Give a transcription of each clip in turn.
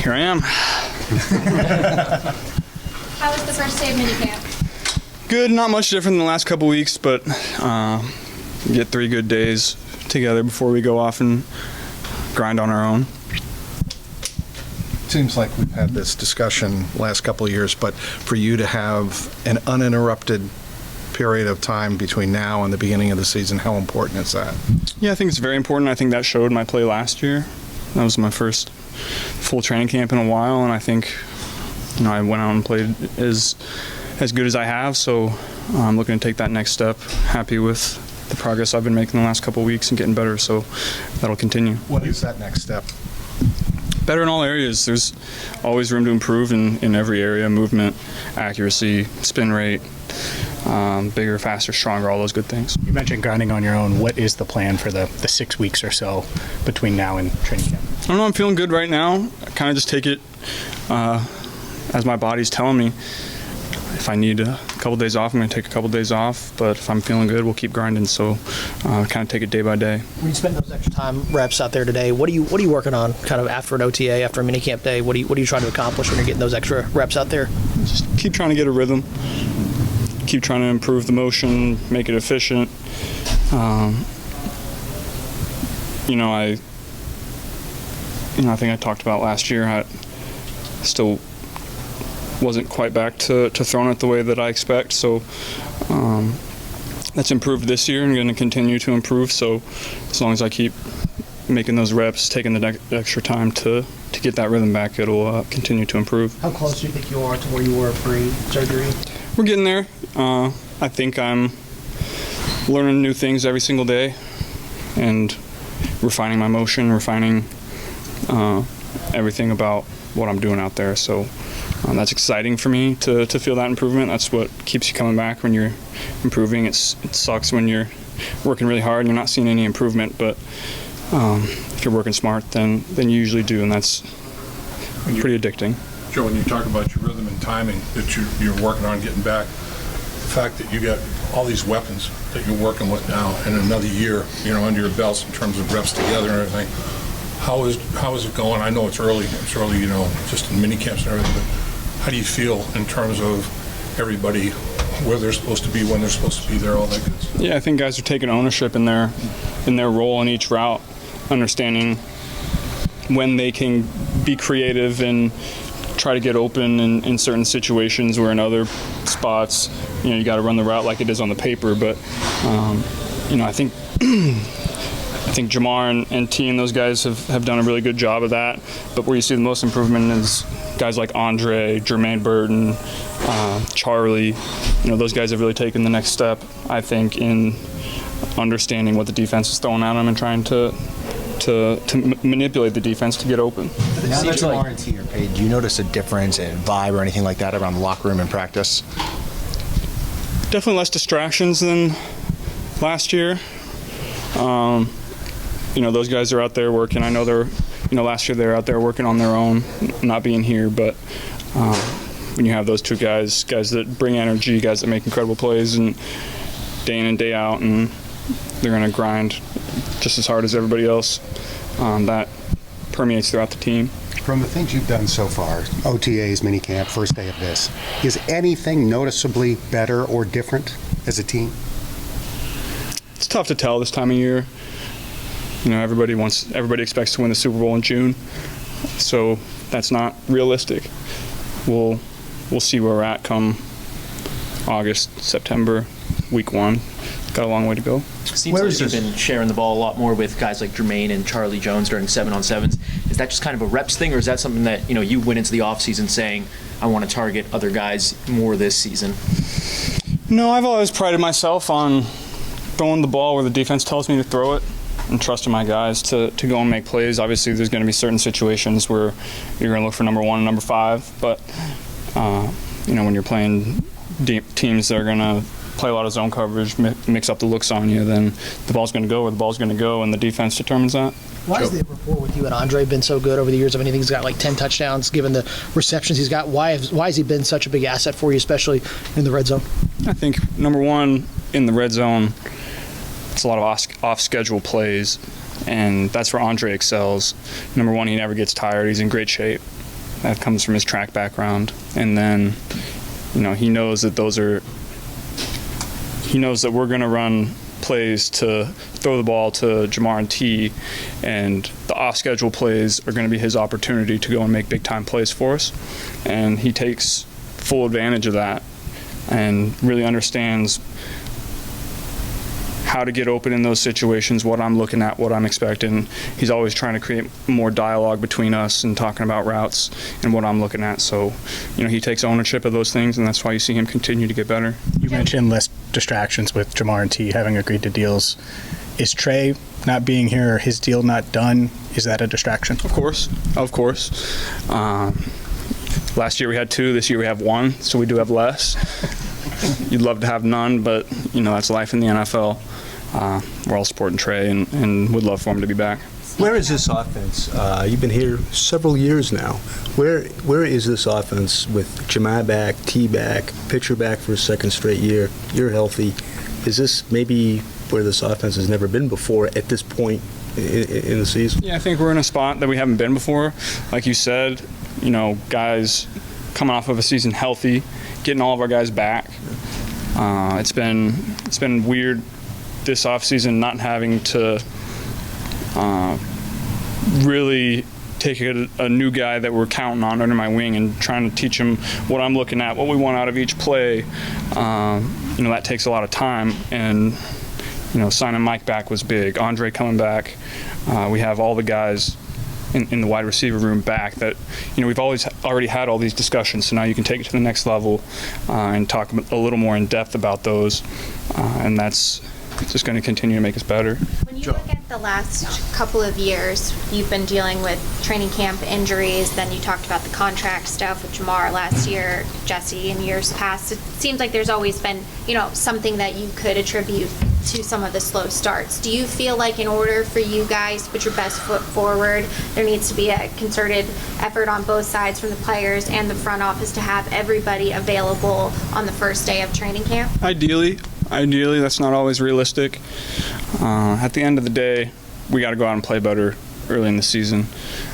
Here I am. How was the first day of minicamp? Good, not much different than the last couple weeks, but get 3 good days together before we go off and grind on our own. Seems like we've had this discussion last couple of years, but for you to have an uninterrupted period of time between now and the beginning of the season, how important is that? Yeah, I think it's very important. I think that showed my play last year. That was my first full training camp in a while, and I think I went out and played as good as I have, so I'm looking to take that next step. Happy with the progress I've been making the last couple of weeks and getting better, so that'll continue. What is that next step? Better in all areas. There's always room to improve in every area: movement, accuracy, spin rate, bigger, faster, stronger, all those good things. You mentioned grinding on your own. What is the plan for the 6 weeks or so between now and training camp? I don't know. I'm feeling good right now. I kind of just take it as my body's telling me. If I need a couple days off, I'm going to take a couple days off. But if I'm feeling good, we'll keep grinding. So kind of take it day by day. When you spend those extra time reps out there today, what are you working on kind of after an OTA, after a minicamp day? What are you trying to accomplish when you're getting those extra reps out there? Just keep trying to get a rhythm. Keep trying to improve the motion, make it efficient. I think I talked about last year. I still wasn't quite back to throwing it the way that I expect. So that's improved this year and going to continue to improve. So as long as I keep making those reps, taking the extra time to get that rhythm back, it'll continue to improve. How close do you think you are to where you were pre-surgery? We're getting there. I think I'm learning new things every single day and refining my motion, refining everything about what I'm doing out there. So that's exciting for me to feel that improvement. That's what keeps you coming back when you're improving. It sucks when you're working really hard and you're not seeing any improvement, but if you're working smart, then you usually do, and that's pretty addicting. Joe, when you talk about your rhythm and timing that you're working on getting back, the fact that you got all these weapons that you're working with now and another year, under your belts in terms of reps together and everything, how is it going? I know it's early, just in mini camps and everything, but how do you feel in terms of everybody, where they're supposed to be, when they're supposed to be there, all that good stuff? Yeah, I think guys are taking ownership in their role in each route, understanding when they can be creative and try to get open in certain situations where in other spots, you got to run the route like it is on the paper. But, I think Jamar and T and those guys have done a really good job of that. But where you see the most improvement is guys like Andre, Jermaine Burton, Charlie. Those guys have really taken the next step, I think, in understanding what the defense is throwing at them and trying to manipulate the defense to get open. Now that Jamar and T are paid, do you notice a difference in vibe or anything like that around the locker room and practice? Definitely less distractions than last year. Those guys are out there working. I know last year they were out there working on their own, not being here, but when you have those two guys that bring energy, guys that make incredible plays and day in and day out, and they're going to grind just as hard as everybody else, that permeates throughout the team. From the things you've done so far, OTAs, minicamp, first day of this, is anything noticeably better or different as a team? It's tough to tell this time of year. Everybody expects to win the Super Bowl in June, so that's not realistic. We'll see where we're at come August, September, week 1. Got a long way to go. Seems like you've been sharing the ball a lot more with guys like Jermaine and Charlie Jones during 7-on-7s. Is that just kind of a reps thing, or is that something that you went into the offseason saying, I want to target other guys more this season? No, I've always prided myself on throwing the ball where the defense tells me to throw it and trusting my guys to go and make plays. Obviously, there's going to be certain situations where you're going to look for number 1 and number 5, but when you're playing teams that are going to play a lot of zone coverage, mix up the looks on you, then the ball's going to go where the ball's going to go, and the defense determines that. Why has the rapport with you and Andre been so good over the years? I mean, he's got like 10 touchdowns given the receptions he's got. Why has he been such a big asset for you, especially in the red zone? I think, number 1, in the red zone, it's a lot of off-schedule plays, and that's where Andre excels. Number 1, he never gets tired. He's in great shape. That comes from his track background. And then, he knows that we're going to run plays to throw the ball to Jamar and T, and the off-schedule plays are going to be his opportunity to go and make big-time plays for us. And he takes full advantage of that and really understands how to get open in those situations, what I'm looking at, what I'm expecting. He's always trying to create more dialogue between us and talking about routes and what I'm looking at. So, he takes ownership of those things, and that's why you see him continue to get better. You mentioned less distractions with Jamar and T having agreed to deals. Is Trey not being here, or his deal not done, is that a distraction? Of course. Last year we had 2, this year we have 1, so we do have less. You'd love to have none, but, that's life in the NFL. We're all supporting Trey and would love for him to be back. Where is this offense? You've been here several years now. Where is this offense with Jamar back, T back, pitcher back for a second straight year? You're healthy. Is this maybe where this offense has never been before at this point in the season? Yeah, I think we're in a spot that we haven't been before. Like you said, guys coming off of a season healthy, getting all of our guys back. It's been weird this offseason not having to really take a new guy that we're counting on under my wing and trying to teach him what I'm looking at, what we want out of each play. That takes a lot of time, and signing Mike back was big. Andre coming back. We have all the guys in the wide receiver room back that we've already had all these discussions, so now you can take it to the next level and talk a little more in depth about those, and that's just going to continue to make us better. When you look at the last couple of years, you've been dealing with training camp injuries, then you talked about the contract stuff with Jamar last year, Jesse in years past. It seems like there's always been, something that you could attribute to some of the slow starts. Do you feel like in order for you guys to put your best foot forward, there needs to be a concerted effort on both sides from the players and the front office to have everybody available on the first day of training camp? Ideally, that's not always realistic. At the end of the day, we got to go out and play better early in the season,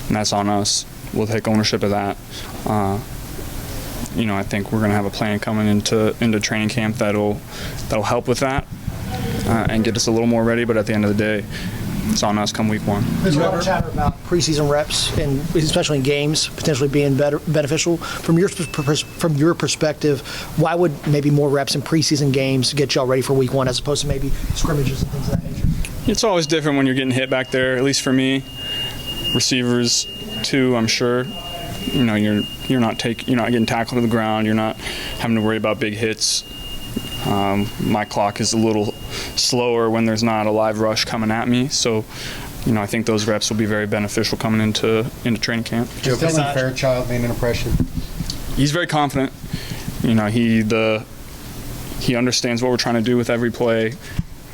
and that's on us. We'll take ownership of that. I think we're going to have a plan coming into training camp that'll help with that and get us a little more ready. But at the end of the day, it's on us come week 1. There's a lot of chatter about preseason reps, and especially in games, potentially being beneficial. From your perspective, why would maybe more reps in preseason games get y'all ready for week 1 as opposed to maybe scrimmages and things of that nature? It's always different when you're getting hit back there, at least for me. Receivers, too, I'm sure. You're not getting tackled to the ground. You're not having to worry about big hits. My clock is a little slower when there's not a live rush coming at me. So, I think those reps will be very beneficial coming into training camp. Joe, Dylan Fairchild made an impression. He's very confident. He understands what we're trying to do with every play.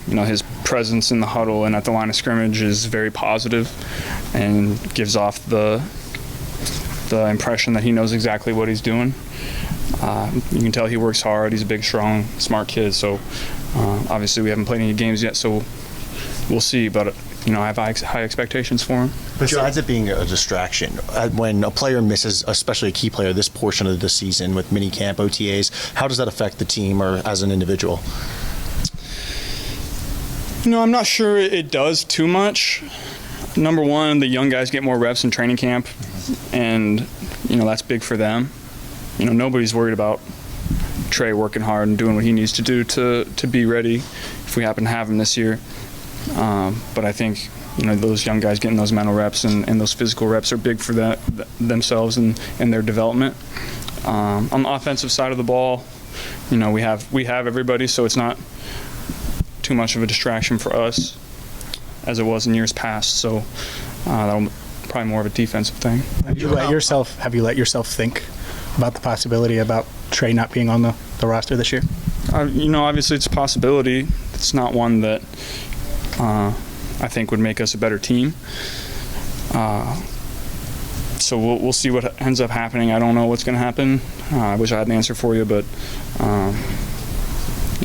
His presence in the huddle and at the line of scrimmage is very positive and gives off the impression that he knows exactly what he's doing. You can tell he works hard. He's a big, strong, smart kid. So obviously we haven't played any games yet, so we'll see. But I have high expectations for him. Besides it being a distraction, when a player misses, especially a key player, this portion of the season with minicamp, OTAs, how does that affect the team or as an individual? I'm not sure it does too much. Number one, the young guys get more reps in training camp, and that's big for them. Nobody's worried about Trey working hard and doing what he needs to do to be ready if we happen to have him this year. But I think those young guys getting those mental reps and those physical reps are big for themselves and their development. On the offensive side of the ball, we have everybody, so it's not too much of a distraction for us as it was in years past. So that'll probably more of a defensive thing. Have you let yourself think about the possibility about Trey not being on the roster this year? Obviously it's a possibility. It's not one that I think would make us a better team. So we'll see what ends up happening. I don't know what's going to happen. I wish I had an answer for you, but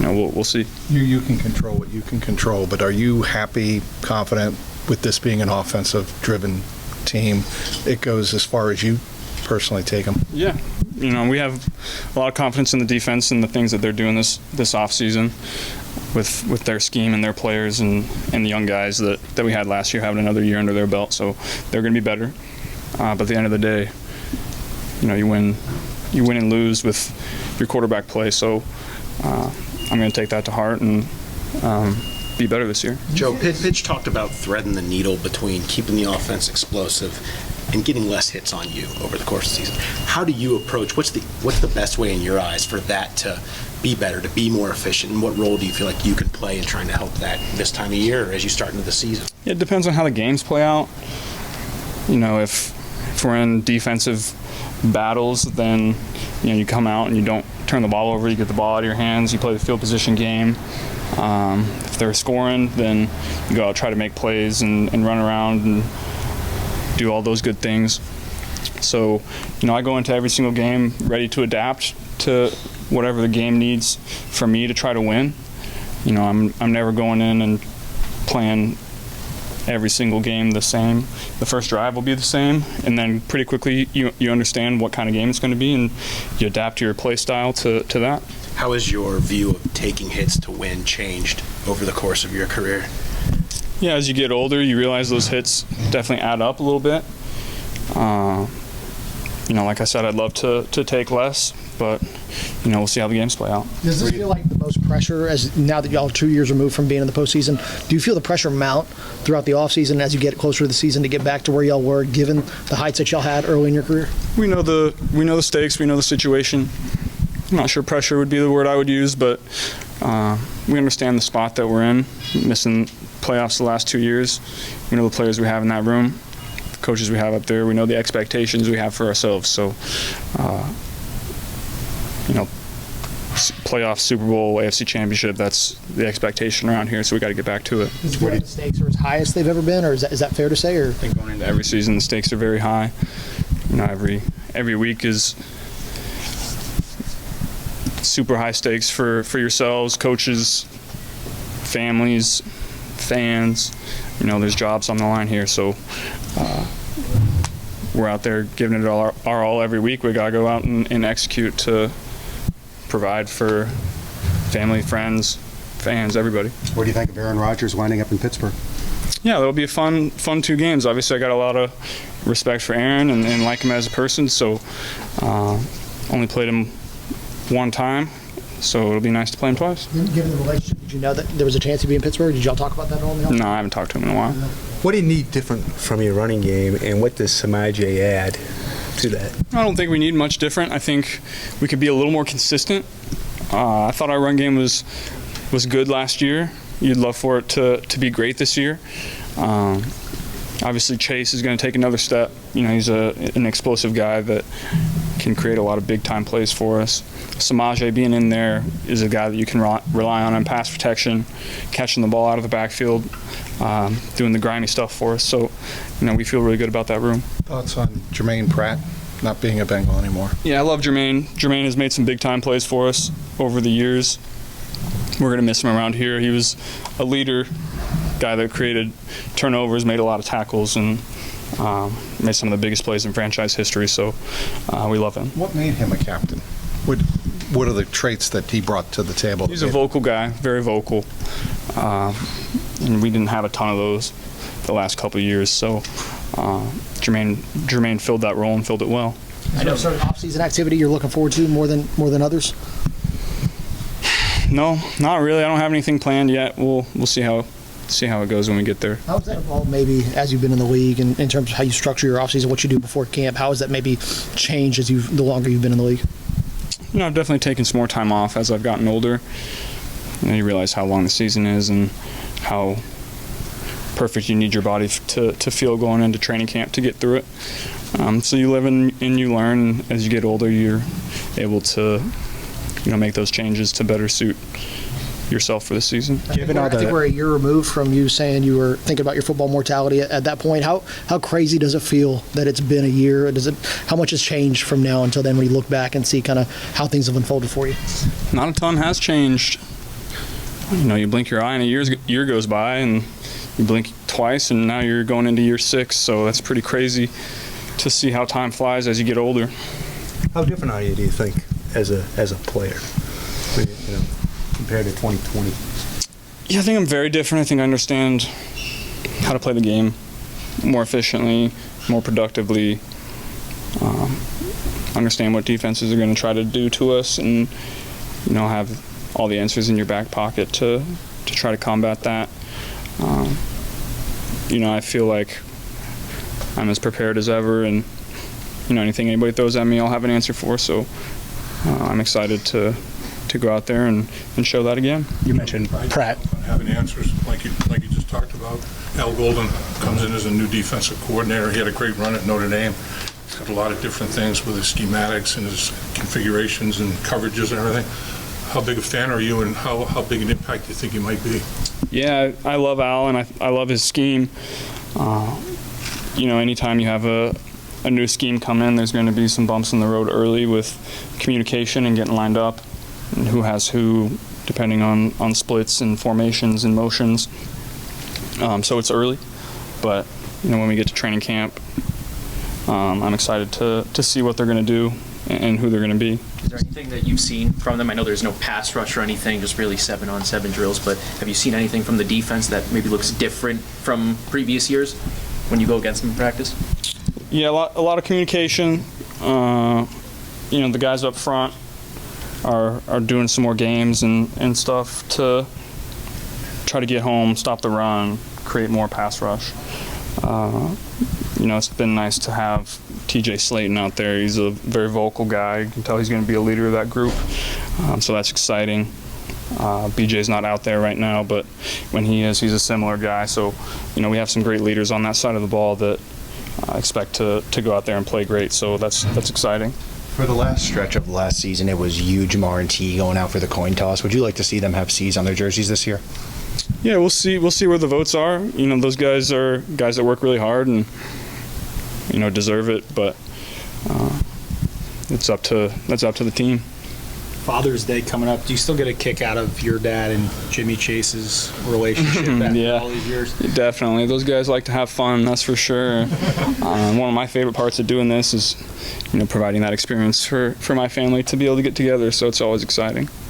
we'll see. You can control what you can control, but are you happy, confident with this being an offensive-driven team? It goes as far as you personally take them. Yeah, we have a lot of confidence in the defense and the things that they're doing this offseason with their scheme and their players and the young guys that we had last year having another year under their belt. So they're going to be better. But at the end of the day, you win and lose with your quarterback play. So I'm going to take that to heart and be better this year. Joe, Pitch talked about threading the needle between keeping the offense explosive and getting less hits on you over the course of the season. How do you approach, what's the best way in your eyes for that to be better, to be more efficient, and what role do you feel like you can play in trying to help that this time of year or as you start into the season? It depends on how the games play out. If we're in defensive battles, then you come out and you don't turn the ball over, you get the ball out of your hands, you play the field position game. If they're scoring, then you go out, try to make plays and run around and do all those good things. So, I go into every single game ready to adapt to whatever the game needs for me to try to win. I'm never going in and playing every single game the same. The first drive will be the same, and then pretty quickly you understand what kind of game it's going to be, and you adapt your play style to that. How has your view of taking hits to win changed over the course of your career? Yeah, as you get older, you realize those hits definitely add up a little bit. Like I said, I'd love to take less, but we'll see how the games play out. Does this feel like the most pressure as now that y'all are 2 years removed from being in the postseason? Do you feel the pressure mount throughout the offseason as you get closer to the season to get back to where y'all were, given the heights that y'all had early in your career? We know the stakes, we know the situation. I'm not sure pressure would be the word I would use, but we understand the spot that we're in, missing playoffs the last 2 years. We know the players we have in that room, the coaches we have up there. We know the expectations we have for ourselves. So, playoff, Super Bowl, AFC Championship, that's the expectation around here, so we got to get back to it. Does it feel like the stakes are as high as they've ever been, or is that fair to say? Or? I think going into every season, the stakes are very high. Every week is super high stakes for yourselves, coaches, families, fans. There's jobs on the line here, so we're out there giving it our all every week. We gotta go out and execute to provide for family, friends, fans, everybody. What do you think of Aaron Rodgers winding up in Pittsburgh? Yeah, that'll be a fun 2 games. Obviously, I got a lot of respect for Aaron and like him as a person, so only played him one time, so it'll be nice to play him twice. Given the relationship, did you know that there was a chance he'd be in Pittsburgh? Did y'all talk about that at all? No, I haven't talked to him in a while. What do you need different from your running game, and what does Samaje add to that? I don't think we need much different. I think we could be a little more consistent. I thought our run game was good last year. You'd love for it to be great this year. Obviously, Chase is going to take another step. He's an explosive guy that can create a lot of big-time plays for us. Samaje being in there is a guy that you can rely on pass protection, catching the ball out of the backfield, doing the grimy stuff for us. So, we feel really good about that room. Thoughts on Jermaine Pratt not being a Bengal anymore? Yeah, I love Jermaine. Jermaine has made some big-time plays for us over the years. We're going to miss him around here. He was a leader, guy that created turnovers, made a lot of tackles, and made some of the biggest plays in franchise history, so we love him. What made him a captain? What are the traits that he brought to the table? He's a vocal guy, very vocal, and we didn't have a ton of those the last couple of years, so Jermaine filled that role and filled it well. Is there a certain off-season activity you're looking forward to more than others? No, not really. I don't have anything planned yet. We'll see how it goes when we get there. How has that evolved maybe as you've been in the league and in terms of how you structure your offseason, what you do before camp? How has that maybe changed the longer you've been in the league? I've definitely taken some more time off as I've gotten older. You realize how long the season is and how perfect you need your body to feel going into training camp to get through it. So you live and you learn. As you get older, you're able to make those changes to better suit yourself for the season. I think we're a year removed from you saying you were thinking about your football mortality at that point. How crazy does it feel that it's been a year? How much has changed from now until then when you look back and see kind of how things have unfolded for you? Not a ton has changed. You blink your eye and a year goes by, and you blink twice and now you're going into year 6, so that's pretty crazy. to see how time flies as you get older. How different are you, do you think, as a player, compared to 2020? Yeah, I think I'm very different. I think I understand how to play the game more efficiently, more productively. Understand what defenses are going to try to do to us, and have all the answers in your back pocket to try to combat that. I feel like I'm as prepared as ever, and anything anybody throws at me, I'll have an answer for. So I'm excited to go out there and show that again. You mentioned Pratt having answers like you just talked about. Al Golden comes in as a new defensive coordinator. He had a great run at Notre Dame. He's got a lot of different things with his schematics and his configurations and coverages and everything. How big a fan are you, and how big an impact do you think he might be? Yeah, I love Al, and I love his scheme. Anytime you have a new scheme come in, there's going to be some bumps in the road early with communication and getting lined up, and who has who, depending on splits and formations and motions. So it's early, but when we get to training camp, I'm excited to see what they're going to do and who they're going to be. Is there anything that you've seen from them? I know there's no pass rush or anything, just really 7-on-7 drills, but have you seen anything from the defense that maybe looks different from previous years when you go against them in practice? Yeah, a lot of communication. The guys up front are doing some more games and stuff to try to get home, stop the run, create more pass rush. It's been nice to have TJ Slayton out there. He's a very vocal guy. You can tell he's going to be a leader of that group. So that's exciting. BJ's not out there right now, but when he is, he's a similar guy. So, we have some great leaders on that side of the ball that I expect to go out there and play great. So that's exciting. For the last stretch of last season, it was you, Jamar, and T going out for the coin toss. Would you like to see them have C's on their jerseys this year? Yeah, we'll see. We'll see where the votes are. Those guys are guys that work really hard and deserve it. But that's up to the team. Father's Day coming up. Do you still get a kick out of your dad and Jimmy Chase's relationship after all these years? Definitely. Those guys like to have fun, that's for sure. One of my favorite parts of doing this is, providing that experience for my family to be able to get together, so it's always exciting.